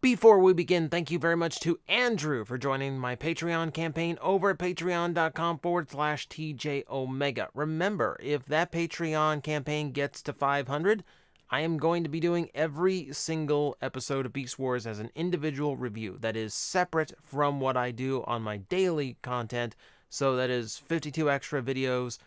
Before we begin, thank you very much to Andrew for joining my Patreon campaign over at patreon.com/TJOmega. Remember, if that Patreon campaign gets to 500, I am going to be doing every single episode of Beast Wars as an individual review that is separate from what I do on my daily content. So that is 52 extra videos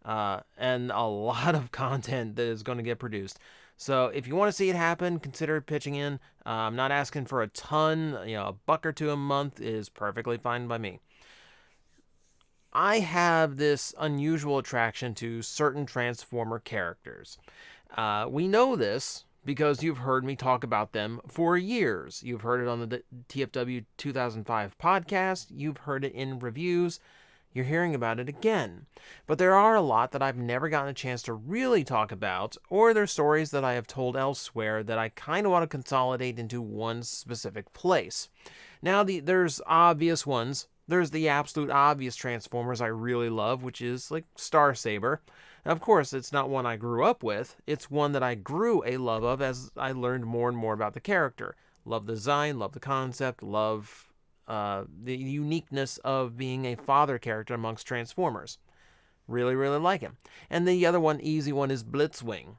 and a lot of content that is going to get produced. So if you want to see it happen, consider pitching in. I'm not asking for a ton. A buck or two a month is perfectly fine by me. I have this unusual attraction to certain Transformer characters. We know this because you've heard me talk about them for years. You've heard it on the TFW 2005 podcast. You've heard it in reviews. You're hearing about it again. But there are a lot that I've never gotten a chance to really talk about, or they're stories that I have told elsewhere that I kind of want to consolidate into one specific place. Now, there's obvious ones. There's the absolute obvious Transformers I really love, which is like Star Saber. Now, of course, it's not one I grew up with. It's one that I grew a love of as I learned more and more about the character. Love the design, love the concept, love the uniqueness of being a father character amongst Transformers. Really, really like him. And the other one, easy one, is Blitzwing.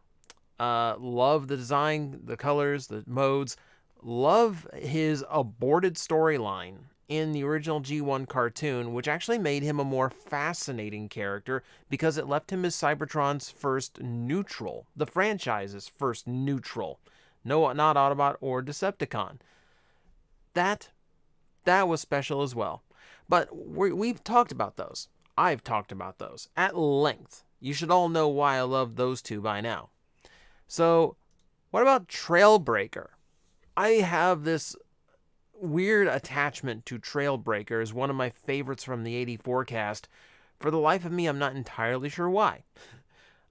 Love the design, the colors, the modes. Love his aborted storyline in the original G1 cartoon, which actually made him a more fascinating character because it left him as Cybertron's first neutral, the franchise's first neutral. No, not Autobot or Decepticon. That was special as well. But we've talked about those. I've talked about those at length. You should all know why I love those two by now. So, what about Trailbreaker? I have this weird attachment to Trailbreaker as one of my favorites from the 84 cast. For the life of me, I'm not entirely sure why.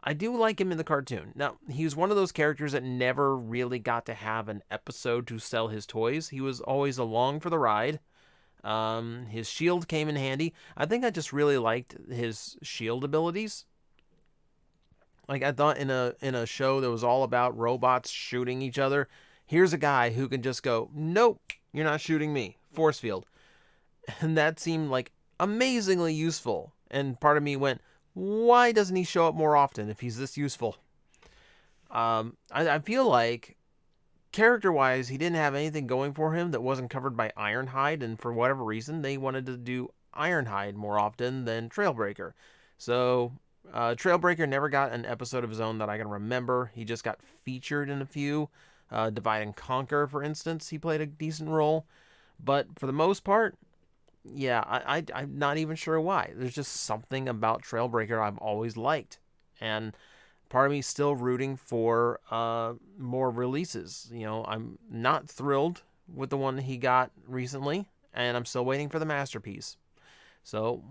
I do like him in the cartoon. Now, he was one of those characters that never really got to have an episode to sell his toys. He was always along for the ride. His shield came in handy. I think I just really liked his shield abilities. Like, I thought in a show that was all about robots shooting each other, here's a guy who can just go, nope, you're not shooting me. Force field. And that seemed like amazingly useful. And part of me went, why doesn't he show up more often if he's this useful? I feel like, character-wise, he didn't have anything going for him that wasn't covered by Ironhide, and for whatever reason, they wanted to do Ironhide more often than Trailbreaker. So, Trailbreaker never got an episode of his own that I can remember. He just got featured in a few. Divide and Conquer, for instance, he played a decent role. But for the most part, yeah, I'm not even sure why. There's just something about Trailbreaker I've always liked. And part of me is still rooting for more releases. I'm not thrilled with the one he got recently, and I'm still waiting for the Masterpiece. So,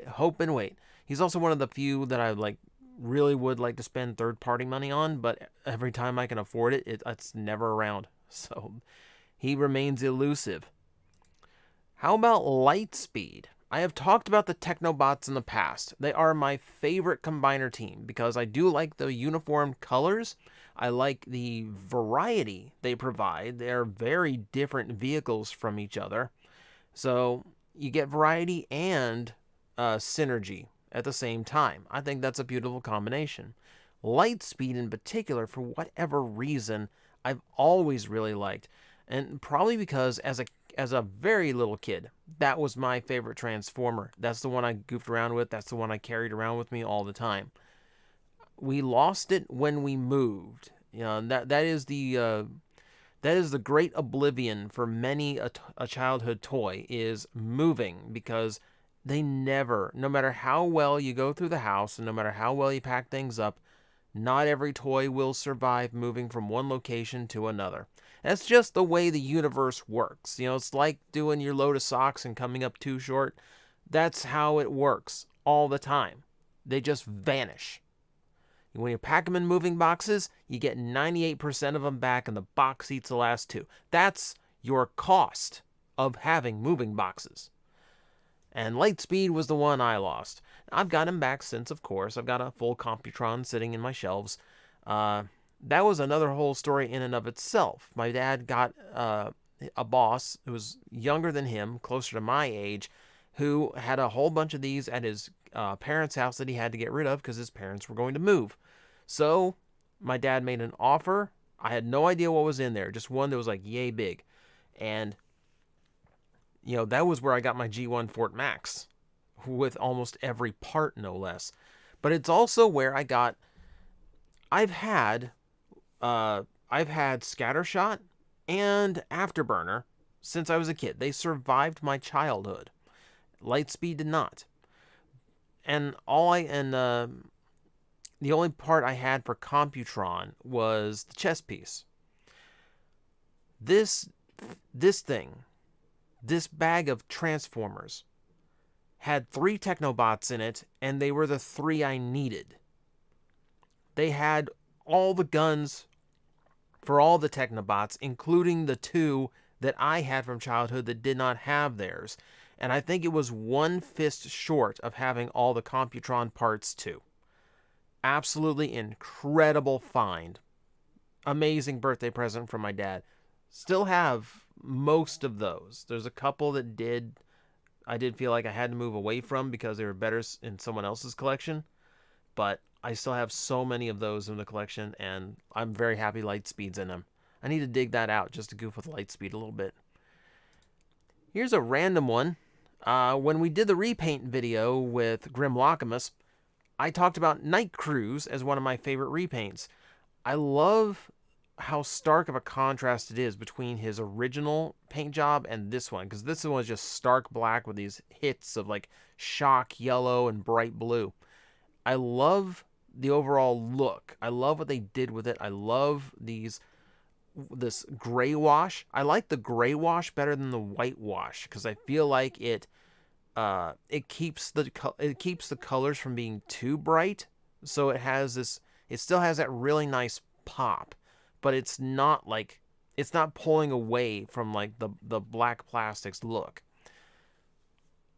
hope and wait. He's also one of the few that I really would like to spend third-party money on, but every time I can afford it, it's never around. So, he remains elusive. How about Lightspeed? I have talked about the Technobots in the past. They are my favorite combiner team because I do like the uniform colors. I like the variety they provide. They're very different vehicles from each other. So you get variety and synergy at the same time. I think that's a beautiful combination. Lightspeed in particular, for whatever reason, I've always really liked. And probably because as a very little kid, that was my favorite Transformer. That's the one I goofed around with. That's the one I carried around with me all the time. We lost it when we moved. That is the great oblivion for many a childhood toy, is moving, because they never, no matter how well you go through the house and no matter how well you pack things up, not every toy will survive moving from one location to another. That's just the way the universe works. It's like doing your load of socks and coming up too short. That's how it works all the time. They just vanish. When you pack them in moving boxes, you get 98% of them back and the box eats the last two. That's your cost of having moving boxes. And Lightspeed was the one I lost. I've got him back since, of course. I've got a full Computron sitting in my shelves. that was another whole story in and of itself. My dad got a boss who was younger than him, closer to my age, who had a whole bunch of these at his parents' house that he had to get rid of because his parents were going to move. So my dad made an offer. I had no idea what was in there, just one that was like yay big. And, that was where I got my G1 Fort Max with almost every part, no less. But it's also where I've had Scattershot and Afterburner since I was a kid. They survived my childhood. Lightspeed did not. And the only part I had for Computron was the chess piece. This bag of Transformers had 3 Technobots in it, and they were the 3 I needed. They had all the guns for all the Technobots, including the 2 that I had from childhood that did not have theirs. And I think it was one fist short of having all the Computron parts too. Absolutely incredible find. Amazing birthday present from my dad. Still have most of those. There's a couple that I did feel like I had to move away from because they were better in someone else's collection. But I still have so many of those in the collection, and I'm very happy Lightspeed's in them. I need to dig that out just to goof with Lightspeed a little bit. Here's a random one. When we did the repaint video with Grim Locamus, I talked about Night Cruise as one of my favorite repaints. I love how stark of a contrast it is between his original paint job and this one, because this one is just stark black with these hits of like shock yellow and bright blue. I love the overall look. I love what they did with it. I love this gray wash. I like the gray wash better than the white wash because I feel like it keeps the colors from being too bright. So it still has that really nice pop, but it's not pulling away from like the black plastics look.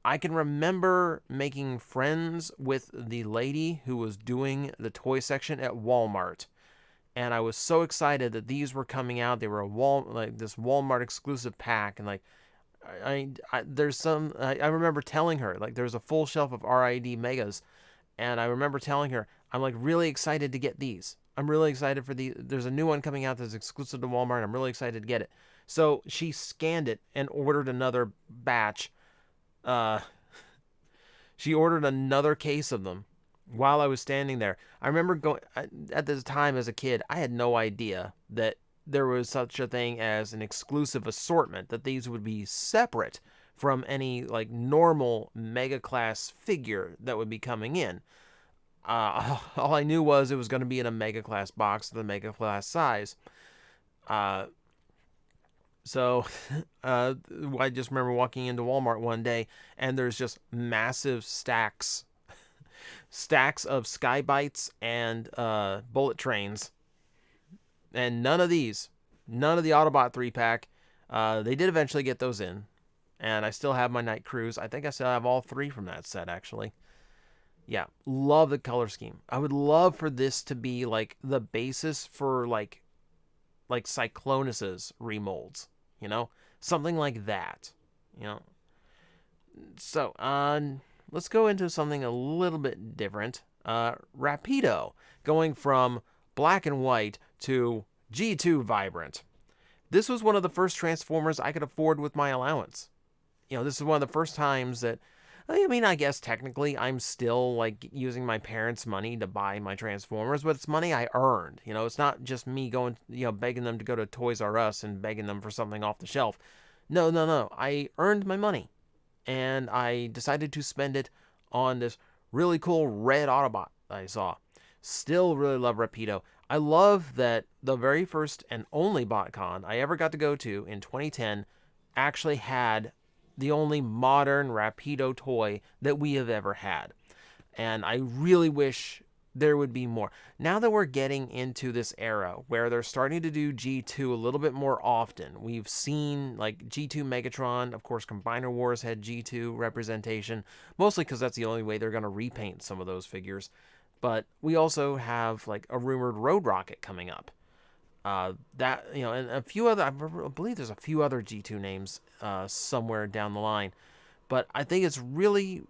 I can remember making friends with the lady who was doing the toy section at Walmart. And I was so excited that these were coming out. They were this Walmart exclusive pack. And like, I remember telling her, like, there's a full shelf of RID Megas. And I remember telling her, I'm like really excited to get these. I'm really excited for there's a new one coming out that's exclusive to Walmart. I'm really excited to get it. So she scanned it and ordered another batch. She ordered another case of them while I was standing there. I remember at this time as a kid, I had no idea that there was such a thing as an exclusive assortment, that these would be separate from any like normal Mega Class figure that would be coming in. All I knew was it was going to be in a Mega Class box, the Mega Class size. So I just remember walking into Walmart one day, and there's just massive stacks of Skybites and bullet trains, and none of the Autobot 3-pack. They did eventually get those in, and I still have my Night Cruise. I think I still have all 3 from that set, actually. Yeah, love the color scheme. I would love for this to be like the basis for like Cyclonus's remolds. Something like that, So, let's go into something a little bit different. Rapido, going from black and white to G2 Vibrant. This was one of the first Transformers I could afford with my allowance. This is one of the first times that, I guess technically I'm still like using my parents' money to buy my Transformers, but it's money I earned. It's not just me going, begging them to go to Toys R Us and begging them for something off the shelf. No. I earned my money, and I decided to spend it on this really cool red Autobot I saw. Still really love Rapido. I love that the very first and only BotCon I ever got to go to in 2010 actually had the only modern Rapido toy that we have ever had. And I really wish there would be more. Now that we're getting into this era where they're starting to do G2 a little bit more often, we've seen like G2 Megatron, of course Combiner Wars had G2 representation, mostly because that's the only way they're going to repaint some of those figures. But we also have like a rumored road rocket coming up. That, and a few other, I believe there's a few other G2 names somewhere down the line. But I think it's really,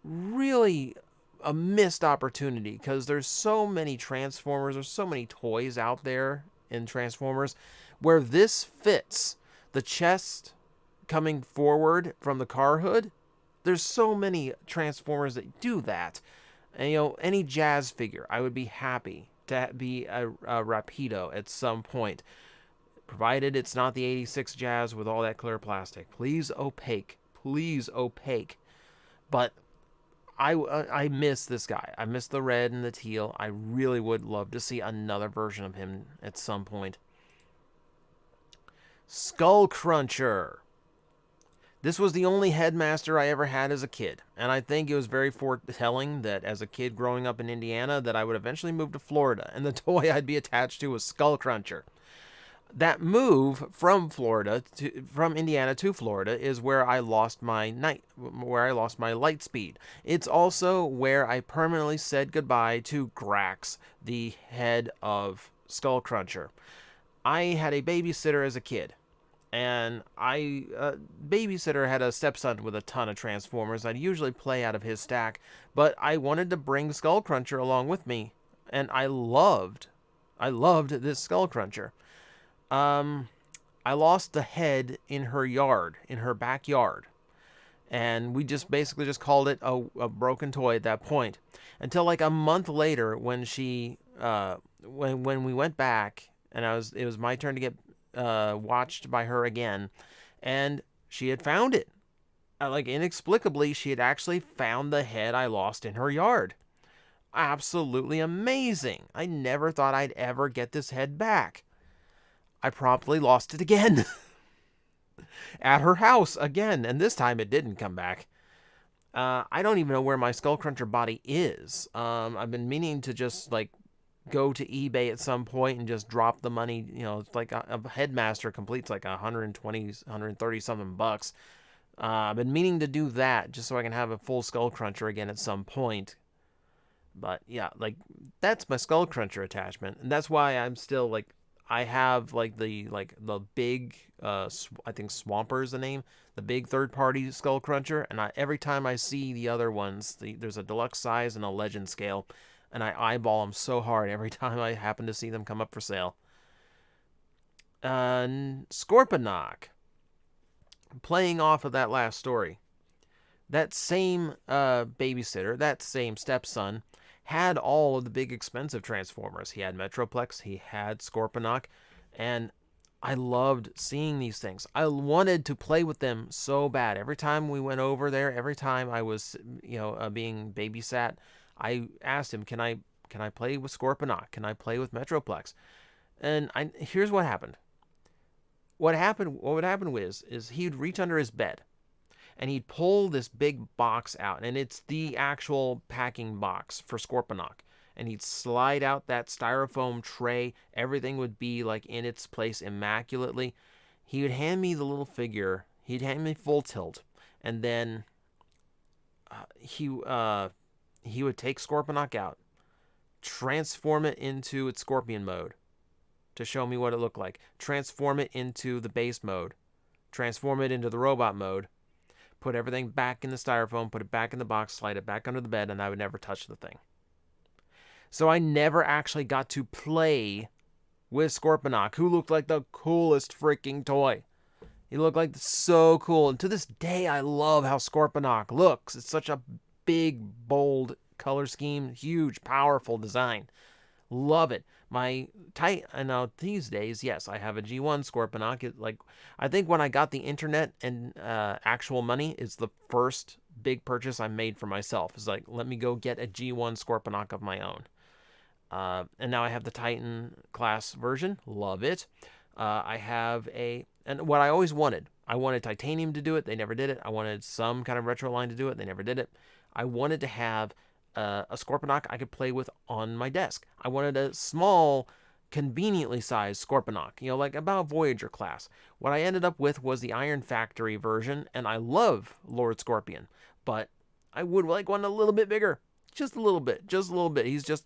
really a missed opportunity because there's so many Transformers, there's so many toys out there in Transformers where this fits. The chest coming forward from the car hood, there's so many Transformers that do that. And, any Jazz figure, I would be happy to be a Rapido at some point, provided it's not the 86 Jazz with all that clear plastic. Please opaque. Please opaque. But I miss this guy. I miss the red and the teal. I really would love to see another version of him at some point. Skull Cruncher. This was the only headmaster I ever had as a kid, and I think it was very foretelling that as a kid growing up in Indiana that I would eventually move to Florida, and the toy I'd be attached to was Skull Cruncher. That move from Indiana to Florida is where I lost my Lightspeed. It's also where I permanently said goodbye to Grax, the head of Skull Cruncher. I had a babysitter as a kid, and babysitter had a stepson with a ton of Transformers. I'd usually play out of his stack, but I wanted to bring Skull Cruncher along with me, and I loved this Skull Cruncher. I lost the head in her backyard, and we just basically just called it a broken toy at that point. Until like a month later, when when we went back, and it was my turn to get watched by her again, and she had found it. Like inexplicably, she had actually found the head I lost in her yard. Absolutely amazing. I never thought I'd ever get this head back. I promptly lost it again. At her house again, and this time it didn't come back. I don't even know where my Skull Cruncher body is. I've been meaning to just like go to eBay at some point and just drop the money. It's like a headmaster completes like 120, 130 something bucks. I've been meaning to do that just so I can have a full Skull Cruncher again at some point. But yeah, like that's my Skull Cruncher attachment, and that's why I'm still like I have like the big I think Swamper is the name, the big third-party Skull Cruncher, and every time I see the other ones, there's a deluxe size and a legend scale, and I eyeball them so hard every time I happen to see them come up for sale. Scorpionoc. Playing off of that last story, that same babysitter, that same stepson, had all of the big expensive Transformers. He had Metroplex, he had Scorpionoc, and I loved seeing these things. I wanted to play with them so bad. Every time we went over there, every time I was, being babysat, I asked him, "Can I play with Scorpionoc? Can I play with Metroplex?" And here's what happened. What would happen is he'd reach under his bed, and he'd pull this big box out, and it's the actual packing box for Scorpionoc. And he'd slide out that styrofoam tray. Everything would be like in its place immaculately. He would hand me the little figure. He'd hand me full tilt, and then he would take Scorpionoc out, transform it into its Scorpion mode to show me what it looked like, transform it into the base mode, transform it into the robot mode, put everything back in the styrofoam, put it back in the box, slide it back under the bed, and I would never touch the thing. So I never actually got to play with Scorpionoc, who looked like the coolest freaking toy. He looked like so cool. And to this day, I love how Scorpionoc looks. It's such a big, bold color scheme, huge, powerful design. Love it. These days, yes, I have a G1 Scorpionoc. I think when I got the internet and actual money, it's the first big purchase I made for myself. It's like, let me go get a G1 Scorpionoc of my own. And now I have the Titan class version. Love it. And what I always wanted, I wanted Titanium to do it. They never did it. I wanted some kind of retro line to do it. They never did it. I wanted to have a Scorpionoc I could play with on my desk. I wanted a small, conveniently sized Scorpionoc, like about Voyager class. What I ended up with was the Iron Factory version, and I love Lord Scorpion, but I would like one a little bit bigger. just a little bit, just a little bit. He's just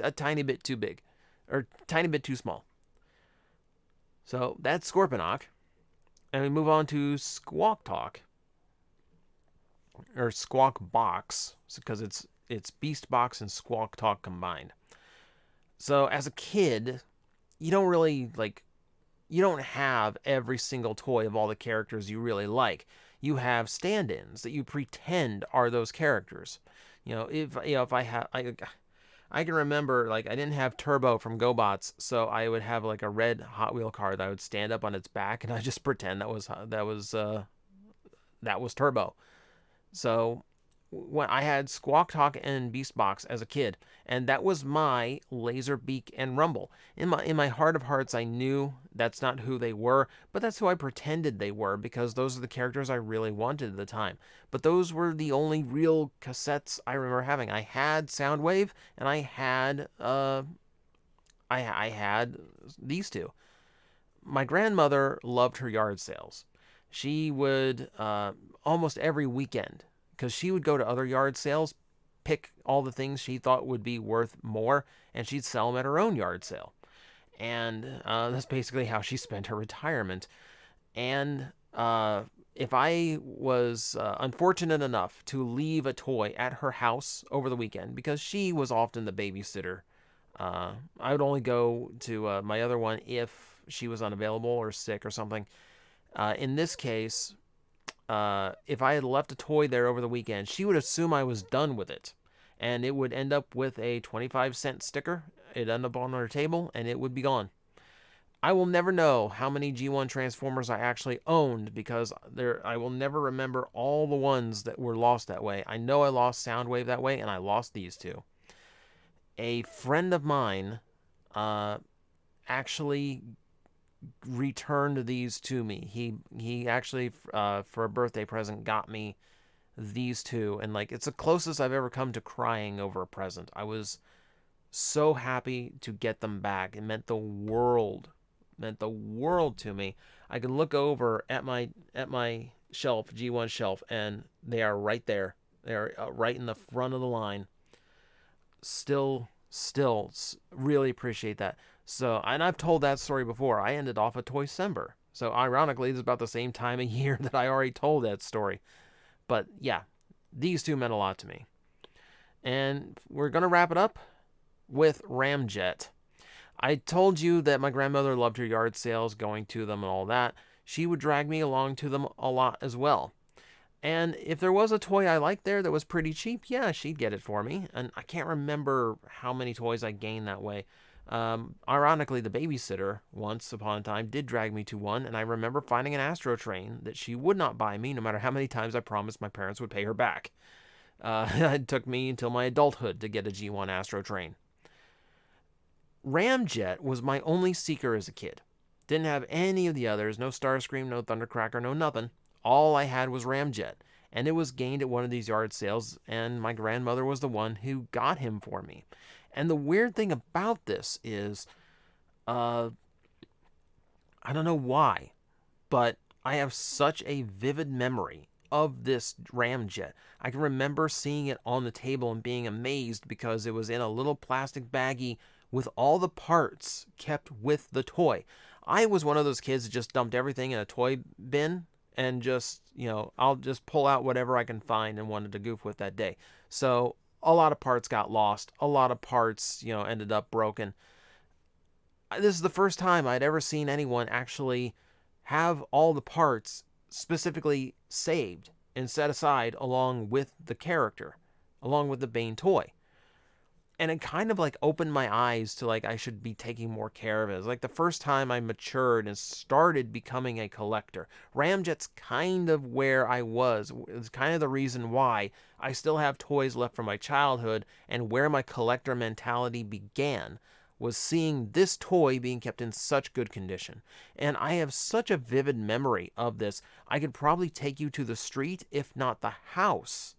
a tiny bit too big, or tiny bit too small. So that's Scorpionoc, and we move on to Squawk Talk, or Squawk Box, because it's Beast Box and Squawk Talk combined. So as a kid, you don't really you don't have every single toy of all the characters you really like. You have stand-ins that you pretend are those characters. If I have I can remember, I didn't have Turbo from GoBots, so I would have a red Hot Wheel car that I would stand up on its back, and I just pretend that was Turbo. So when I had Squawk Talk and Beast Box as a kid, and that was my Laserbeak and Rumble. In my heart of hearts, I knew that's not who they were, but that's who I pretended they were, because those are the characters I really wanted at the time. But those were the only real cassettes I remember having. I had Soundwave, and I had I had these two. My grandmother loved her yard sales. She would almost every weekend, because she would go to other yard sales, pick all the things she thought would be worth more, and she'd sell them at her own yard sale. And that's basically how she spent her retirement. And if I was unfortunate enough to leave a toy at her house over the weekend, because she was often the babysitter, I would only go to my other one if she was unavailable or sick or something. In this case, if I had left a toy there over the weekend, she would assume I was done with it. And it would end up with a 25-cent sticker. It'd end up on her table, and it would be gone. I will never know how many G1 Transformers I actually owned, because I will never remember all the ones that were lost that way. I know I lost Soundwave that way, and I lost these two. A friend of mine actually returned these to me. He actually, for a birthday present, got me these two, and it's the closest I've ever come to crying over a present. I was so happy to get them back. It meant the world to me. I can look over at my shelf, G1 shelf, and they are right there. They are right in the front of the line. Still really appreciate that. So, and I've told that story before. I ended off a Toycember. So ironically, it's about the same time of year that I already told that story. But yeah, these two meant a lot to me. And we're going to wrap it up with Ramjet. I told you that my grandmother loved her yard sales, going to them and all that. She would drag me along to them a lot as well. And if there was a toy I liked there that was pretty cheap, yeah, she'd get it for me. And I can't remember how many toys I gained that way. Ironically, the babysitter, once upon a time, did drag me to one, and I remember finding an Astro Train that she would not buy me, no matter how many times I promised my parents would pay her back. It took me until my adulthood to get a G1 Astro Train. Ramjet was my only seeker as a kid. Didn't have any of the others, no Starscream, no Thundercracker, no nothing. All I had was Ramjet, and it was gained at one of these yard sales, and my grandmother was the one who got him for me. And the weird thing about this is, I don't know why, but I have such a vivid memory of this Ramjet. I can remember seeing it on the table and being amazed because it was in a little plastic baggie with all the parts kept with the toy. I was one of those kids that just dumped everything in a toy bin and just, I'll just pull out whatever I can find and wanted to goof with that day. So a lot of parts got lost. A lot of parts, ended up broken. This is the first time I'd ever seen anyone actually have all the parts specifically saved and set aside along with the character, along with the Bane toy. And it kind of opened my eyes to I should be taking more care of it. It was the first time I matured and started becoming a collector. Ramjet's kind of where I was. It's kind of the reason why I still have toys left from my childhood, and where my collector mentality began was seeing this toy being kept in such good condition. And I have such a vivid memory of this. I could probably take you to the street, if not the house,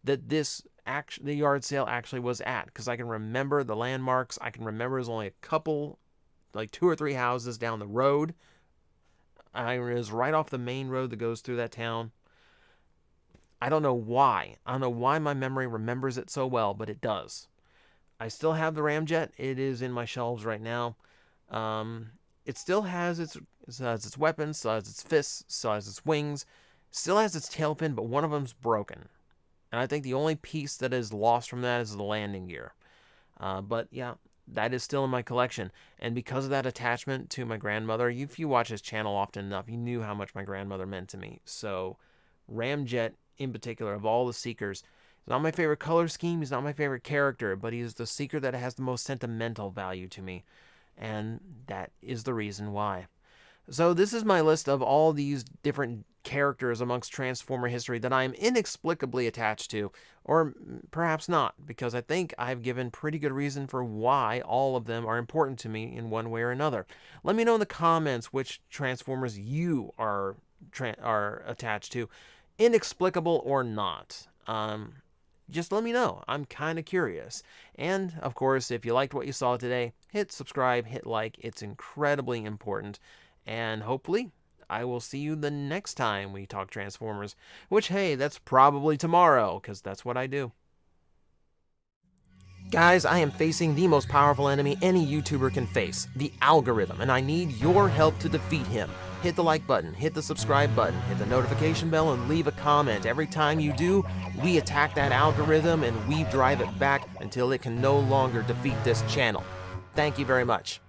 that the yard sale actually was at, because I can remember the landmarks. I can remember it was only a couple, 2 or 3 houses down the road. I was right off the main road that goes through that town. I don't know why. I don't know why my memory remembers it so well, but it does. I still have the Ramjet. It is in my shelves right now. It still has its weapons, still has its fists, still has its wings, still has its tail fin, but one of them's broken. And I think the only piece that is lost from that is the landing gear. But yeah, that is still in my collection. And because of that attachment to my grandmother, if you watch his channel often enough, you knew how much my grandmother meant to me. So Ramjet, in particular, of all the Seekers, he's not my favorite color scheme, he's not my favorite character, but he's the Seeker that has the most sentimental value to me. And that is the reason why. So this is my list of all these different characters amongst Transformer history that I am inexplicably attached to, or perhaps not, because I think I've given pretty good reason for why all of them are important to me in one way or another. Let me know in the comments which Transformers you are attached to, inexplicable or not. Just let me know. I'm kind of curious. And, of course, if you liked what you saw today, hit subscribe, hit like. It's incredibly important. And hopefully, I will see you the next time we talk Transformers. Which, hey, that's probably tomorrow, because that's what I do. Guys, I am facing the most powerful enemy any YouTuber can face, the algorithm, and I need your help to defeat him. Hit the like button, hit the subscribe button, hit the notification bell, and leave a comment. Every time you do, we attack that algorithm and we drive it back until it can no longer defeat this channel. Thank you very much.